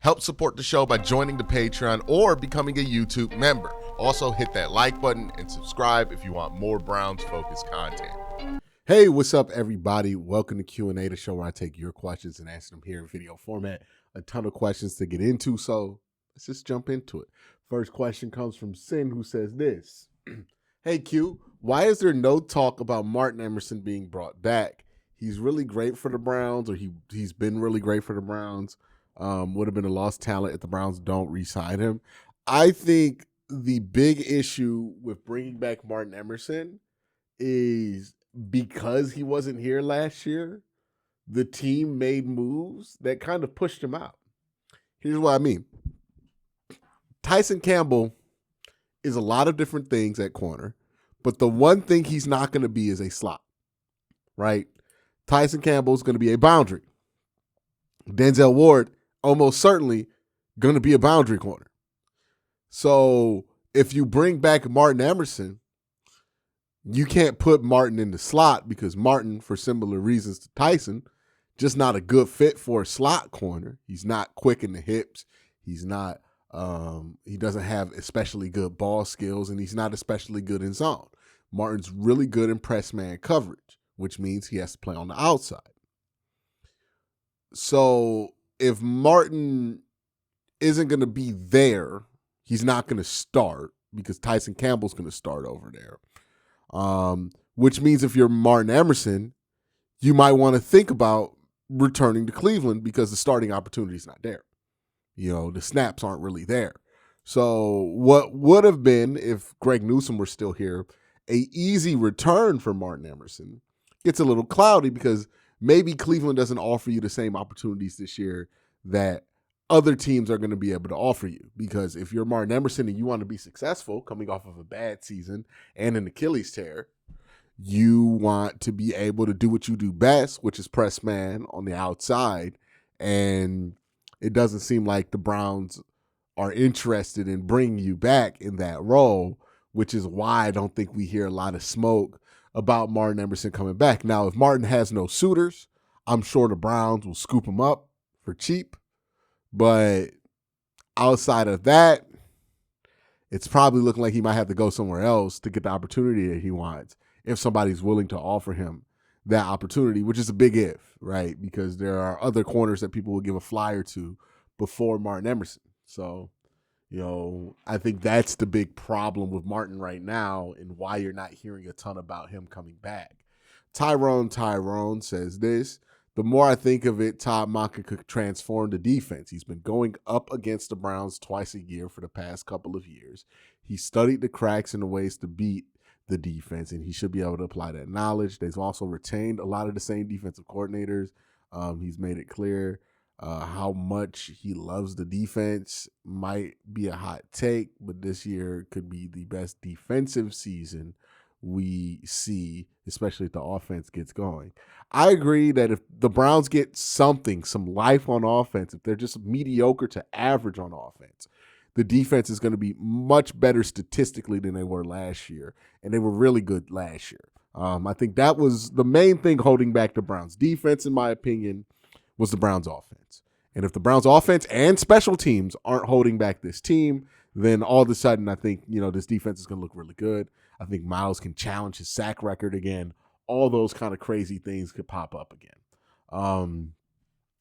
Help support the show by joining the Patreon or becoming a YouTube member. Also, hit that like button and subscribe if you want more Browns-focused content. Hey, what's up, everybody? Welcome to QnA, the show where I take your questions and answer them here in video format. A ton of questions to get into, so let's just jump into it. First question comes from Sin, who says this. Hey, Q, why is there no talk about Martin Emerson being brought back? He's really great for the Browns, or he's been really great for the Browns. Would have been a lost talent if the Browns don't re-sign him. I think the big issue with bringing back Martin Emerson is because he wasn't here last year, the team made moves that kind of pushed him out. Here's what I mean. Tyson Campbell is a lot of different things at corner, but the one thing he's not going to be is a slot, right? Tyson Campbell is going to be a boundary. Denzel Ward almost certainly going to be a boundary corner. So if you bring back Martin Emerson, you can't put Martin in the slot because Martin, for similar reasons to Tyson, just not a good fit for a slot corner. He's not quick in the hips. He's not, he doesn't have especially good ball skills, and he's not especially good in zone. Martin's really good in press man coverage, which means he has to play on the outside. So if Martin isn't going to be there, he's not going to start because Tyson Campbell's going to start over there. Which means if you're Martin Emerson, you might want to think about returning to Cleveland because the starting opportunity is not there. You know, the snaps aren't really there. So what would have been, if Greg Newsome were still here, a easy return for Martin Emerson gets a little cloudy because maybe Cleveland doesn't offer you the same opportunities this year that other teams are going to be able to offer you. Because if you're Martin Emerson and you want to be successful coming off of a bad season and an Achilles tear, you want to be able to do what you do best, which is press man on the outside. And it doesn't seem like the Browns are interested in bringing you back in that role, which is why I don't think we hear a lot of smoke about Martin Emerson coming back. Now, if Martin has no suitors, I'm sure the Browns will scoop him up for cheap. But outside of that, it's probably looking like he might have to go somewhere else to get the opportunity that he wants if somebody's willing to offer him that opportunity, which is a big if, right? Because there are other corners that people will give a flyer to before Martin Emerson. So, you know, I think that's the big problem with Martin right now and why you're not hearing a ton about him coming back. Tyrone says this. The more I think of it, Todd Monken could transform the defense. He's been going up against the Browns twice a year for the past couple of years. He studied the cracks and the ways to beat the defense, and he should be able to apply that knowledge. They've also retained a lot of the same defensive coordinators. He's made it clear how much he loves the defense. Might be a hot take, but this year could be the best defensive season we see, especially if the offense gets going. I agree that if the Browns get something, some life on offense, if they're just mediocre to average on offense, the defense is going to be much better statistically than they were last year, and they were really good last year. I think that was the main thing holding back the Browns' defense, in my opinion, was the Browns' offense. And if the Browns' offense and special teams aren't holding back this team, then all of a sudden I think, you know, this defense is going to look really good. I think Miles can challenge his sack record again. All those kind of crazy things could pop up again.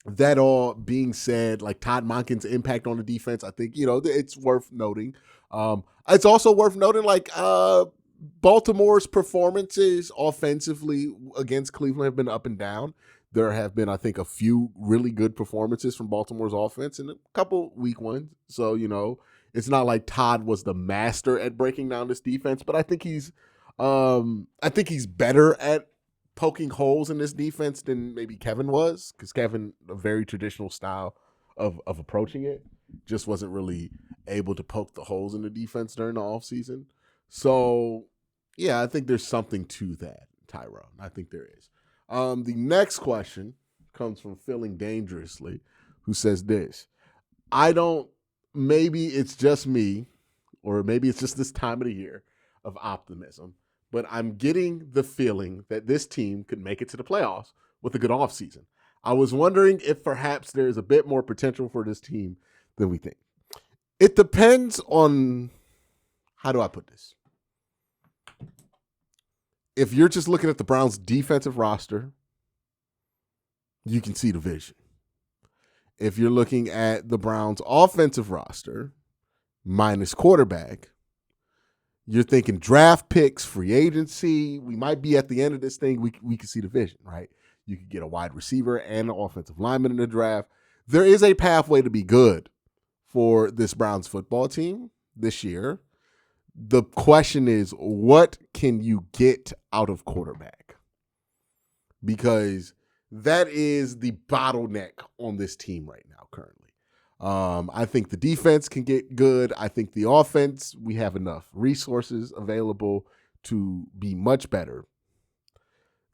That all being said, like Todd Monken's impact on the defense, I think, you know, it's worth noting. It's also worth noting, like, Baltimore's performances offensively against Cleveland have been up and down. There have been, I think, a few really good performances from Baltimore's offense and a couple weak ones. So, you know, it's not like Todd was the master at breaking down this defense, but I think he's better at poking holes in this defense than maybe Kevin was, because Kevin, a very traditional style of approaching it, just wasn't really able to poke the holes in the defense during the offseason. So, yeah, I think there's something to that, Tyrone. I think there is. The next question comes from Feeling Dangerously, who says this. Maybe it's just me, or maybe it's just this time of the year of optimism, but I'm getting the feeling that this team could make it to the playoffs with a good offseason. I was wondering if perhaps there's a bit more potential for this team than we think. It depends on, how do I put this? If you're just looking at the Browns' defensive roster, you can see the vision. If you're looking at the Browns' offensive roster, minus quarterback, you're thinking draft picks, free agency. We might be at the end of this thing. We can see the vision, right? You could get a wide receiver and an offensive lineman in the draft. There is a pathway to be good for this Browns football team this year. The question is, what can you get out of quarterback? Because that is the bottleneck on this team right now currently. I think the defense can get good. I think the offense, we have enough resources available to be much better.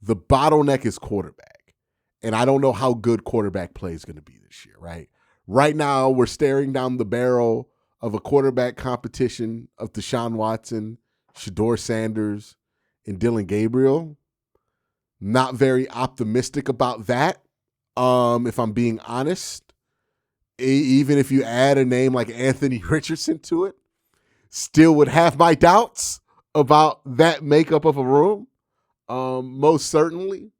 The bottleneck is quarterback. And I don't know how good quarterback play is going to be this year, right? Right now, we're staring down the barrel of a quarterback competition of Deshaun Watson, Shedeur Sanders, and Dylan Gabriel. Not very optimistic about that, if I'm being honest. Even if you add a name like Anthony Richardson to it, still would have my doubts about that makeup of a room, most certainly.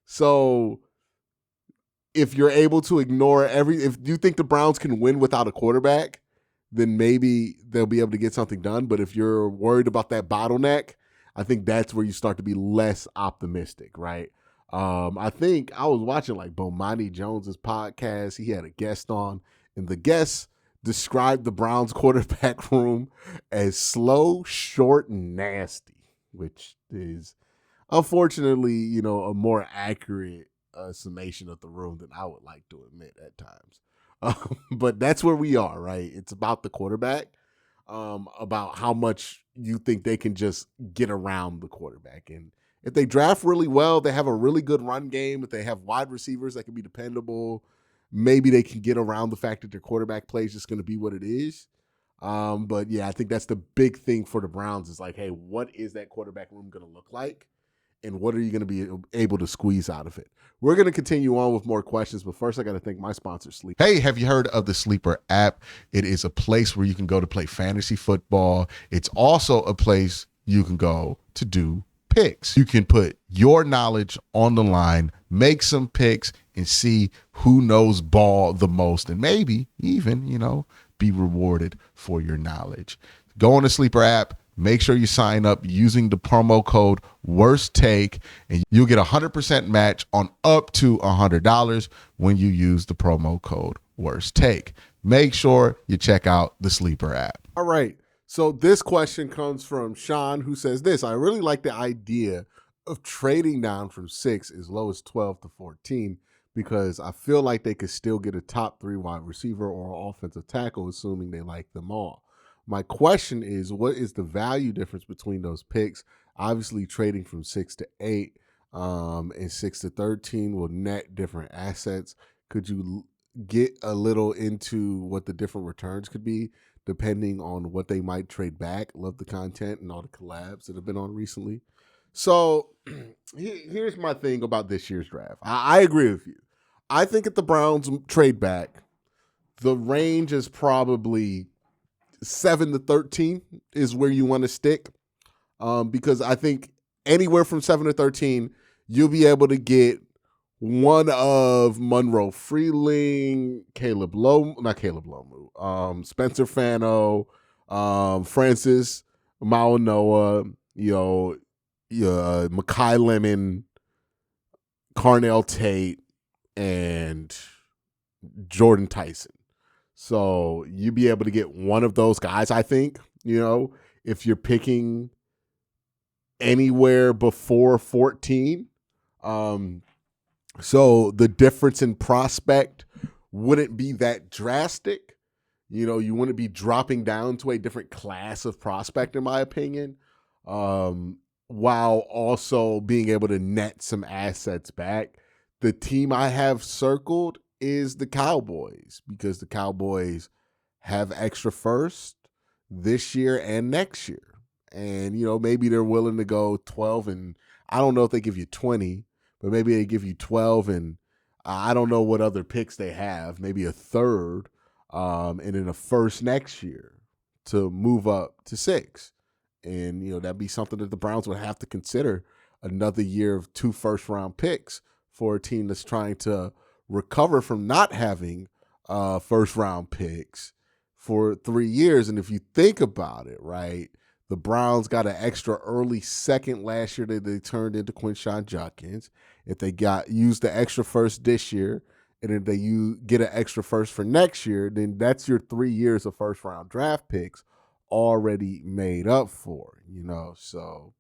So if you're able to ignore if you think the Browns can win without a quarterback, then maybe they'll be able to get something done. But if you're worried about that bottleneck, I think that's where you start to be less optimistic, right? I think I was watching like Bomani Jones's podcast. He had a guest on, and the guest described the Browns quarterback room as slow, short, and nasty, which is unfortunately, a more accurate summation of the room than I would like to admit at times. But that's where we are, right? It's about the quarterback, about how much you think they can just get around the quarterback. And if they draft really well, they have a really good run game. If they have wide receivers that can be dependable, maybe they can get around the fact that their quarterback play is just going to be what it is. But yeah, I think that's the big thing for the Browns is like, hey, what is that quarterback room going to look like? And what are you going to be able to squeeze out of it? We're going to continue on with more questions, but first I got to thank my sponsor, Sleep. Hey, have you heard of the Sleeper app? It is a place where you can go to play fantasy football. It's also a place you can go to do picks. You can put your knowledge on the line, make some picks, and see who knows ball the most, and maybe even, be rewarded for your knowledge. Go on the Sleeper app. Make sure you sign up using the promo code Worst Take, and you'll get 100% match on up to $100 when you use the promo code Worst Take. Make sure you check out the Sleeper app. All right. So this question comes from Sean, who says this: I really like the idea of trading down from 6 as low as 12 to 14 because I feel like they could still get a top 3 wide receiver or offensive tackle, assuming they like them all. My question is, what is the value difference between those picks? Obviously, trading from 6 to 8 and 6 to 13 will net different assets. Could you get a little into what the different returns could be depending on what they might trade back? Love the content and all the collabs that have been on recently. So here's my thing about this year's draft. I agree with you. I think if the Browns trade back, the range is probably 7 to 13 is where you want to stick, because I think anywhere from 7 to 13, you'll be able to get one of Monroe Freeling, Spencer Fano, Francis Mauanoa, Makai Lemon, Carnell Tate, and Jordan Tyson. So you'd be able to get one of those guys, I think, if you're picking anywhere before 14. So the difference in prospect wouldn't be that drastic. You wouldn't be dropping down to a different class of prospect, in my opinion, while also being able to net some assets back. The team I have circled is the Cowboys, because the Cowboys have extra first this year and next year. And, maybe they're willing to go 12 and I don't know if they give you 20, but maybe they give you 12 and I don't know what other picks they have, maybe a third. and then a first next year to move up to 6. And, that'd be something that the Browns would have to consider, another year of 2 first-round picks for a team that's trying to recover from not having first-round picks for 3 years. And if you think about it, right, the Browns got an extra early second last year that they turned into Quincy Judkins. If they used the extra first this year, and if they get an extra first for next year, then that's your 3 years of first-round draft picks already made up for, So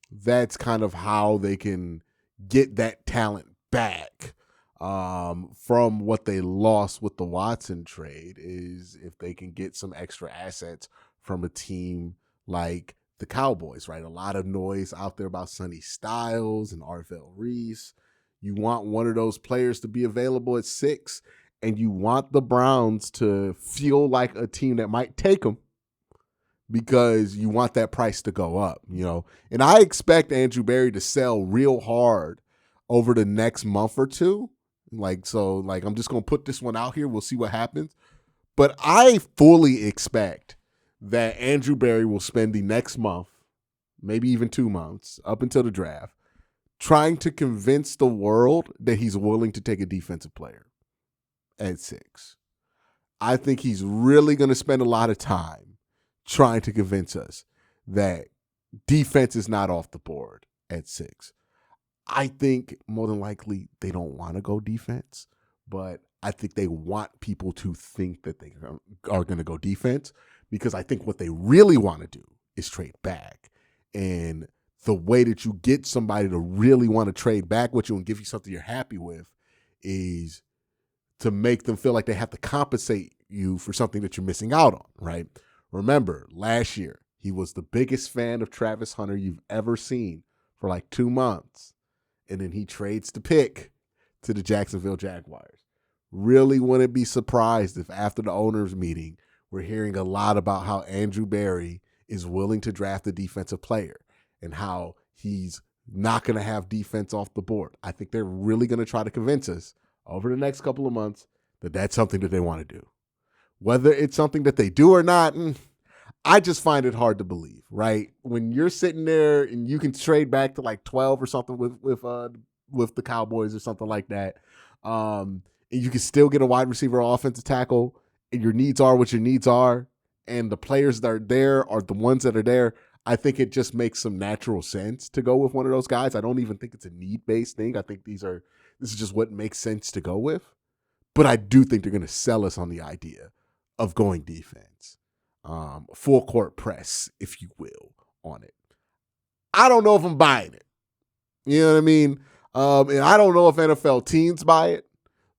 that's kind of how they can get that talent back from what they lost with the Watson trade, is if they can get some extra assets from a team like the Cowboys, right? A lot of noise out there about Sonny Styles and Arvell Reese. You want one of those players to be available at 6, and you want the Browns to feel like a team that might take them, because you want that price to go up, And I expect Andrew Berry to sell real hard over the next month or two. I'm just going to put this one out here. We'll see what happens. But I fully expect that Andrew Berry will spend the next month, maybe even 2 months, up until the draft, trying to convince the world that he's willing to take a defensive player at 6. I think he's really going to spend a lot of time trying to convince us that defense is not off the board at 6. I think more than likely they don't want to go defense, but I think they want people to think that they are going to go defense, because I think what they really want to do is trade back. And the way that you get somebody to really want to trade back with you and give you something you're happy with is to make them feel like they have to compensate you for something that you're missing out on, right? Remember, last year, he was the biggest fan of Travis Hunter you've ever seen for like 2 months. And then he trades the pick to the Jacksonville Jaguars. Really wouldn't be surprised if after the owners' meeting, we're hearing a lot about how Andrew Berry is willing to draft a defensive player and how he's not going to have defense off the board. I think they're really going to try to convince us over the next couple of months that that's something that they want to do. Whether it's something that they do or not, I just find it hard to believe, right? When you're sitting there and you can trade back to like 12 or something with the Cowboys or something like that, and you can still get a wide receiver or offensive tackle, and your needs are what your needs are, and the players that are there are the ones that are there, I think it just makes some natural sense to go with one of those guys. I don't even think it's a need-based thing. I think this is just what makes sense to go with. But I do think they're going to sell us on the idea of going defense. Full court press, if you will, on it. I don't know if I'm buying it. You know what I mean? And I don't know if NFL teams buy it,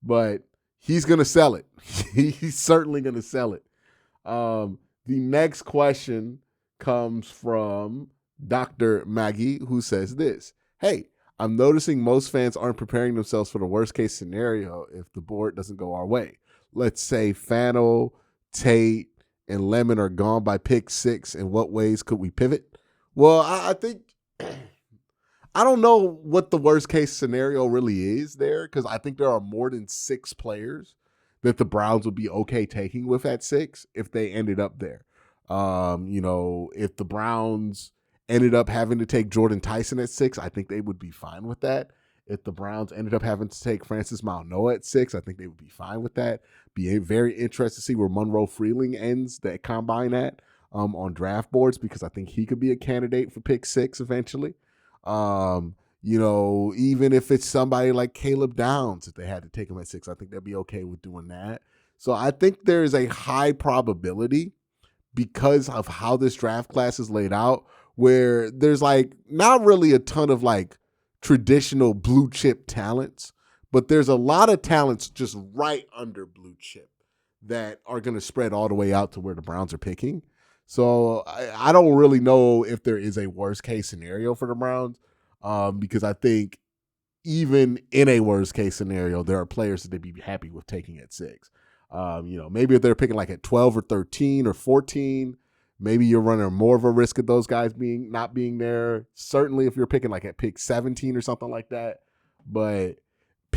but he's going to sell it. He's certainly going to sell it. The next question comes from Dr. Maggie, who says this: hey, I'm noticing most fans aren't preparing themselves for the worst case scenario if the board doesn't go our way. Let's say Fano, Tate, and Lemon are gone by pick 6. In what ways could we pivot? Well, I think I don't know what the worst case scenario really is there, because I think there are more than 6 players that the Browns would be okay taking with at 6 if they ended up there. If the Browns ended up having to take Jordan Tyson at 6, I think they would be fine with that. If the Browns ended up having to take Francis Mauigoa at 6, I think they would be fine with that. Be very interested to see where Monroe Freeling ends that combine at on draft boards, because I think he could be a candidate for pick 6 eventually. Even if it's somebody like Caleb Downs, if they had to take him at 6, I think they'd be okay with doing that. So I think there is a high probability, because of how this draft class is laid out, where there's like not really a ton of like traditional blue chip talents, but there's a lot of talents just right under blue chip that are going to spread all the way out to where the Browns are picking. So I don't really know if there is a worst case scenario for the Browns, because I think even in a worst case scenario, there are players that they'd be happy with taking at 6. Maybe if they're picking like at 12 or 13 or 14, maybe you're running more of a risk of those guys not being there. Certainly if you're picking like at pick 17 or something like that. But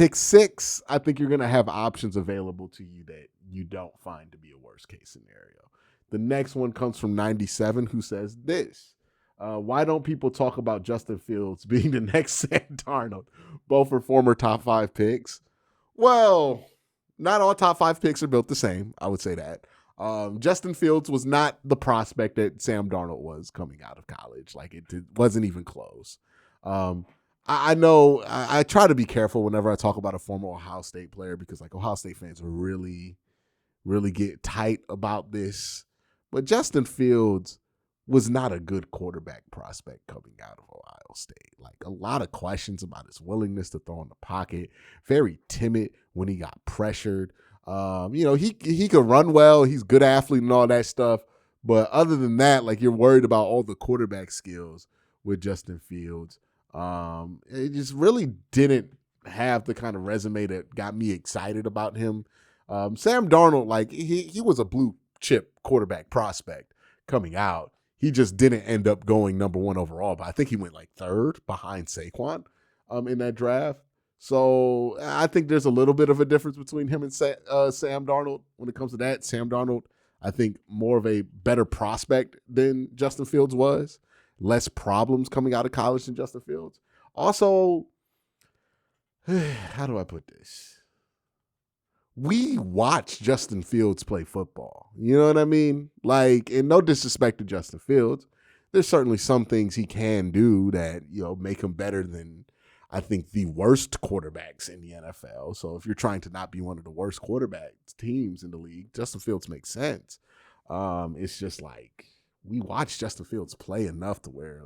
Pick 6, I think you're going to have options available to you that you don't find to be a worst case scenario. The next one comes from 97, who says this. Why don't people talk about Justin Fields being the next Sam Darnold? Both are former top 5 picks. Well, not all top 5 picks are built the same. I would say that. Justin Fields was not the prospect that Sam Darnold was coming out of college. Like, it wasn't even close. I know I try to be careful whenever I talk about a former Ohio State player, because like Ohio State fans really, really get tight about this. But Justin Fields was not a good quarterback prospect coming out of Ohio State. Like, a lot of questions about his willingness to throw in the pocket. Very timid when he got pressured. He could run well. He's a good athlete and all that stuff. But other than that, like, you're worried about all the quarterback skills with Justin Fields. It just really didn't have the kind of resume that got me excited about him. Sam Darnold, like, he was a blue chip quarterback prospect coming out. He just didn't end up going number 1 overall, but I think he went like 3rd behind Saquon in that draft. So I think there's a little bit of a difference between him and Sam Darnold when it comes to that. Sam Darnold, I think, more of a better prospect than Justin Fields was. Less problems coming out of college than Justin Fields. Also, how do I put this? We watch Justin Fields play football. You know what I mean? Like, and no disrespect to Justin Fields, there's certainly some things he can do that, make him better than, I think, the worst quarterbacks in the NFL. So if you're trying to not be one of the worst quarterback teams in the league, Justin Fields makes sense. It's just like, we watch Justin Fields play enough to where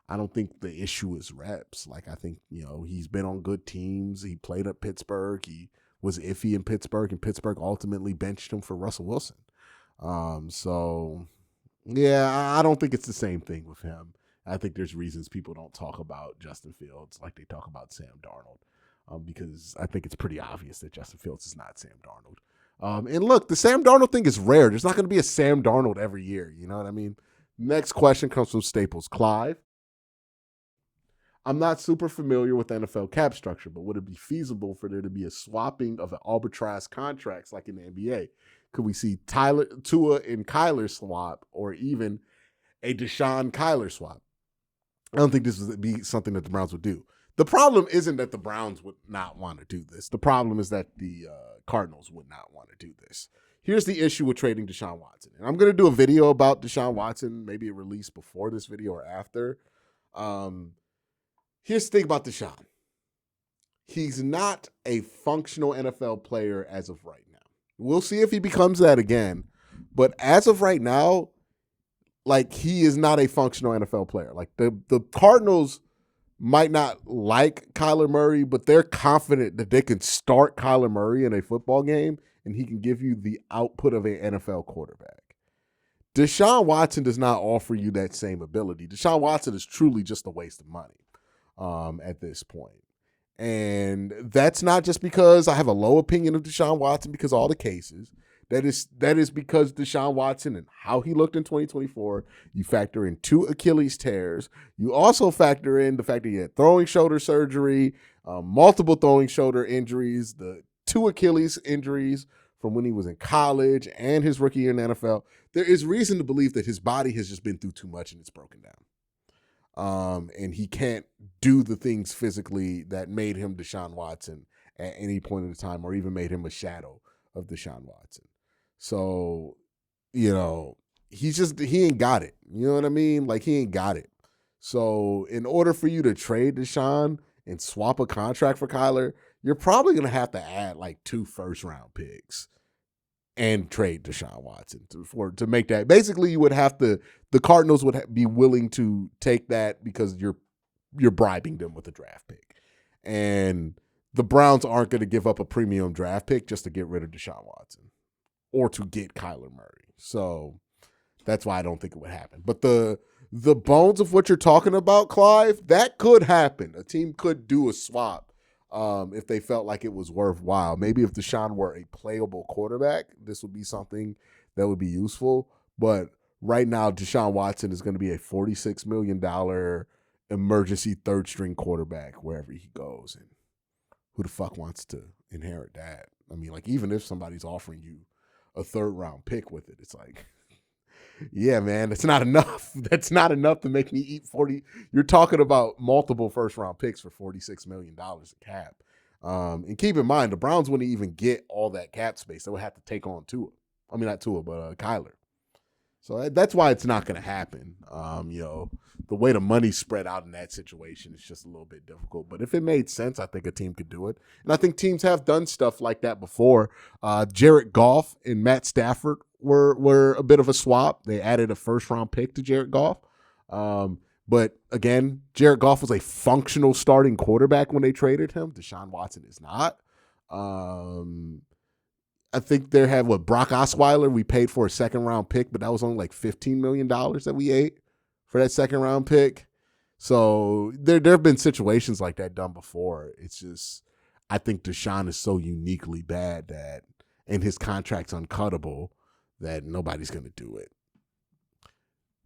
I don't think the issue is reps. Like, I think, he's been on good teams. He played at Pittsburgh. He was iffy in Pittsburgh, and Pittsburgh ultimately benched him for Russell Wilson. So, yeah, I don't think it's the same thing with him. I think there's reasons people don't talk about Justin Fields like they talk about Sam Darnold, because I think it's pretty obvious that Justin Fields is not Sam Darnold. And look, the Sam Darnold thing is rare. There's not going to be a Sam Darnold every year. You know what I mean? Next question comes from Staples. Clive. I'm not super familiar with NFL cap structure, but would it be feasible for there to be a swapping of an arbitrage contracts like in the NBA? Could we see Tua and Kyler swap, or even a Deshaun Kyler swap? I don't think this would be something that the Browns would do. The problem isn't that the Browns would not want to do this. The problem is that the Cardinals would not want to do this. Here's the issue with trading Deshaun Watson. And I'm going to do a video about Deshaun Watson, maybe a release before this video or after. Here's the thing about Deshaun. He's not a functional NFL player as of right now. We'll see if he becomes that again. But as of right now, like, he is not a functional NFL player. Like, the Cardinals might not like Kyler Murray, but they're confident that they can start Kyler Murray in a football game and he can give you the output of an NFL quarterback. Deshaun Watson does not offer you that same ability. Deshaun Watson is truly just a waste of money at this point. And that's not just because I have a low opinion of Deshaun Watson because of all the cases. That is because Deshaun Watson and how he looked in 2024, you factor in 2 Achilles tears. You also factor in the fact that he had throwing shoulder surgery, multiple throwing shoulder injuries, the 2 Achilles injuries from when he was in college and his rookie year in the NFL. There is reason to believe that his body has just been through too much and it's broken down. And he can't do the things physically that made him Deshaun Watson at any point in the time, or even made him a shadow of Deshaun Watson. So, he ain't got it. You know what I mean? Like, he ain't got it. So in order for you to trade Deshaun and swap a contract for Kyler, you're probably going to have to add like 2 first-round picks and trade Deshaun Watson to make that. Basically, you would have to, the Cardinals would be willing to take that because you're bribing them with a draft pick. And the Browns aren't going to give up a premium draft pick just to get rid of Deshaun Watson or to get Kyler Murray. So that's why I don't think it would happen. But the bones of what you're talking about, Clive, that could happen. A team could do a swap if they felt like it was worthwhile. Maybe if Deshaun were a playable quarterback, this would be something that would be useful. But right now, Deshaun Watson is going to be a $46 million emergency third-string quarterback wherever he goes. And who the fuck wants to inherit that? I mean, like, even if somebody's offering you a 3rd-round pick with it, it's like, yeah, man, that's not enough. That's not enough to make me eat 40. You're talking about multiple 1st-round picks for $46 million in cap. And keep in mind, the Browns wouldn't even get all that cap space. They would have to take on Tua. I mean, not Tua, but Kyler. So that's why it's not going to happen. The way the money's spread out in that situation is just a little bit difficult. But if it made sense, I think a team could do it. And I think teams have done stuff like that before. Jared Goff and Matt Stafford were a bit of a swap. They added a 1st-round pick to Jared Goff. But again, Jared Goff was a functional starting quarterback when they traded him. Deshaun Watson is not. I think they have Brock Osweiler. We paid for a 2nd-round pick, but that was only like $15 million that we ate for that 2nd-round pick. So there have been situations like that done before. It's just, I think Deshaun is so uniquely bad and his contract's uncuttable that nobody's going to do it.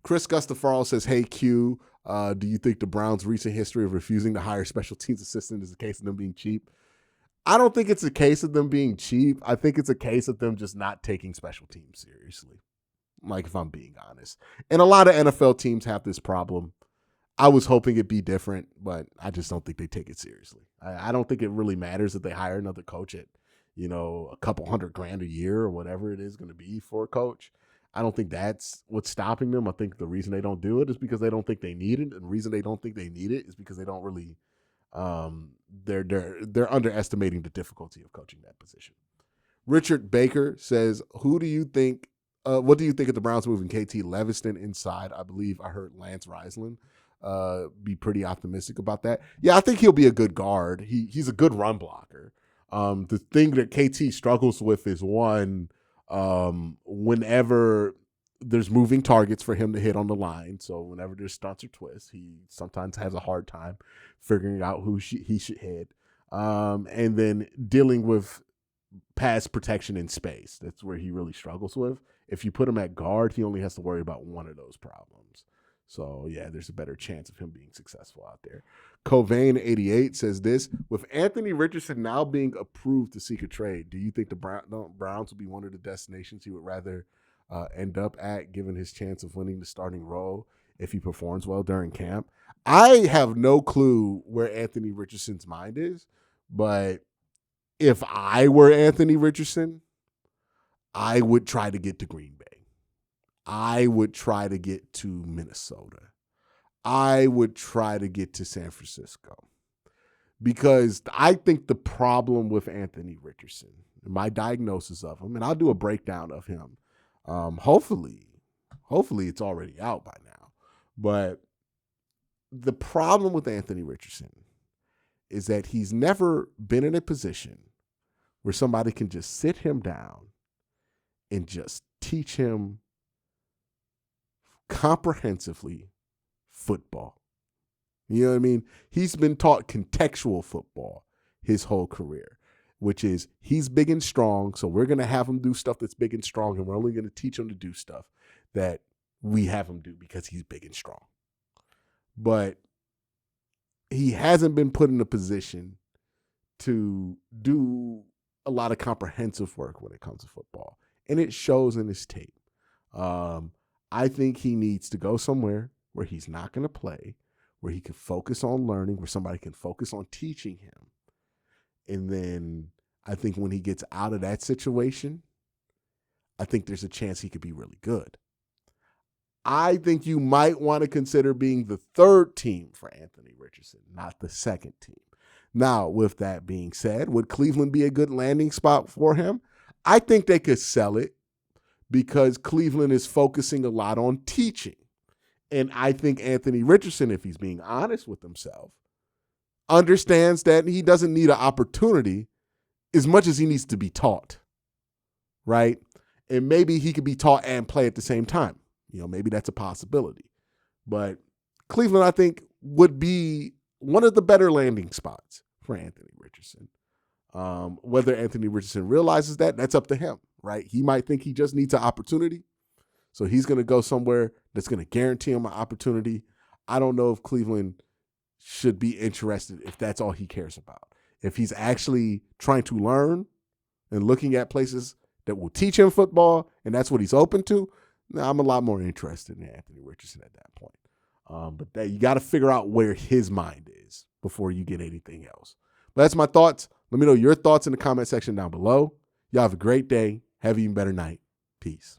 Chris Gustafaro says, hey, Q, do you think the Browns' recent history of refusing to hire special teams assistant is a case of them being cheap? I don't think it's a case of them being cheap. I think it's a case of them just not taking special teams seriously, like, if I'm being honest. And a lot of NFL teams have this problem. I was hoping it'd be different, but I just don't think they take it seriously. I don't think it really matters that they hire another coach at, a couple $100,000 a year or whatever it is going to be for a coach. I don't think that's what's stopping them. I think the reason they don't do it is because they don't think they need it. And the reason they don't think they need it is because they don't really they're underestimating the difficulty of coaching that position. Richard Baker says, what do you think of the Browns moving KT Leveston inside? I believe I heard Lance Reisland be pretty optimistic about that. Yeah, I think he'll be a good guard. He's a good run blocker. The thing that KT struggles with is whenever there's moving targets for him to hit on the line. So whenever there's stunts or twists, he sometimes has a hard time figuring out who he should hit. And then dealing with pass protection in space. That's where he really struggles with. If you put him at guard, he only has to worry about one of those problems. So, yeah, there's a better chance of him being successful out there. Covain88 says this, with Anthony Richardson now being approved to seek a trade, do you think the Browns will be one of the destinations he would rather end up at, given his chance of winning the starting role if he performs well during camp? I have no clue where Anthony Richardson's mind is, but if I were Anthony Richardson, I would try to get to Green Bay. I would try to get to Minnesota. I would try to get to San Francisco. Because I think the problem with Anthony Richardson, my diagnosis of him, and I'll do a breakdown of him. Hopefully it's already out by now. But the problem with Anthony Richardson is that he's never been in a position where somebody can just sit him down and just teach him comprehensively football. You know what I mean? He's been taught contextual football his whole career, which is he's big and strong, so we're going to have him do stuff that's big and strong, and we're only going to teach him to do stuff that we have him do because he's big and strong. But he hasn't been put in a position to do a lot of comprehensive work when it comes to football, and it shows in his tape. I think he needs to go somewhere where he's not going to play, where he can focus on learning, where somebody can focus on teaching him. And then I think when he gets out of that situation, I think there's a chance he could be really good. I think you might want to consider being the 3rd team for Anthony Richardson, not the 2nd team. Now, with that being said, would Cleveland be a good landing spot for him? I think they could sell it because Cleveland is focusing a lot on teaching. And I think Anthony Richardson, if he's being honest with himself, understands that he doesn't need an opportunity as much as he needs to be taught, right? And maybe he could be taught and play at the same time. Maybe that's a possibility. But Cleveland, I think, would be one of the better landing spots for Anthony Richardson. Whether Anthony Richardson realizes that, that's up to him, right? He might think he just needs an opportunity. So he's going to go somewhere that's going to guarantee him an opportunity. I don't know if Cleveland should be interested if that's all he cares about. If he's actually trying to learn and looking at places that will teach him football, and that's what he's open to, I'm a lot more interested in Anthony Richardson at that point. But you got to figure out where his mind is before you get anything else. But that's my thoughts. Let me know your thoughts in the comment section down below. Y'all have a great day. Have an even better night. Peace.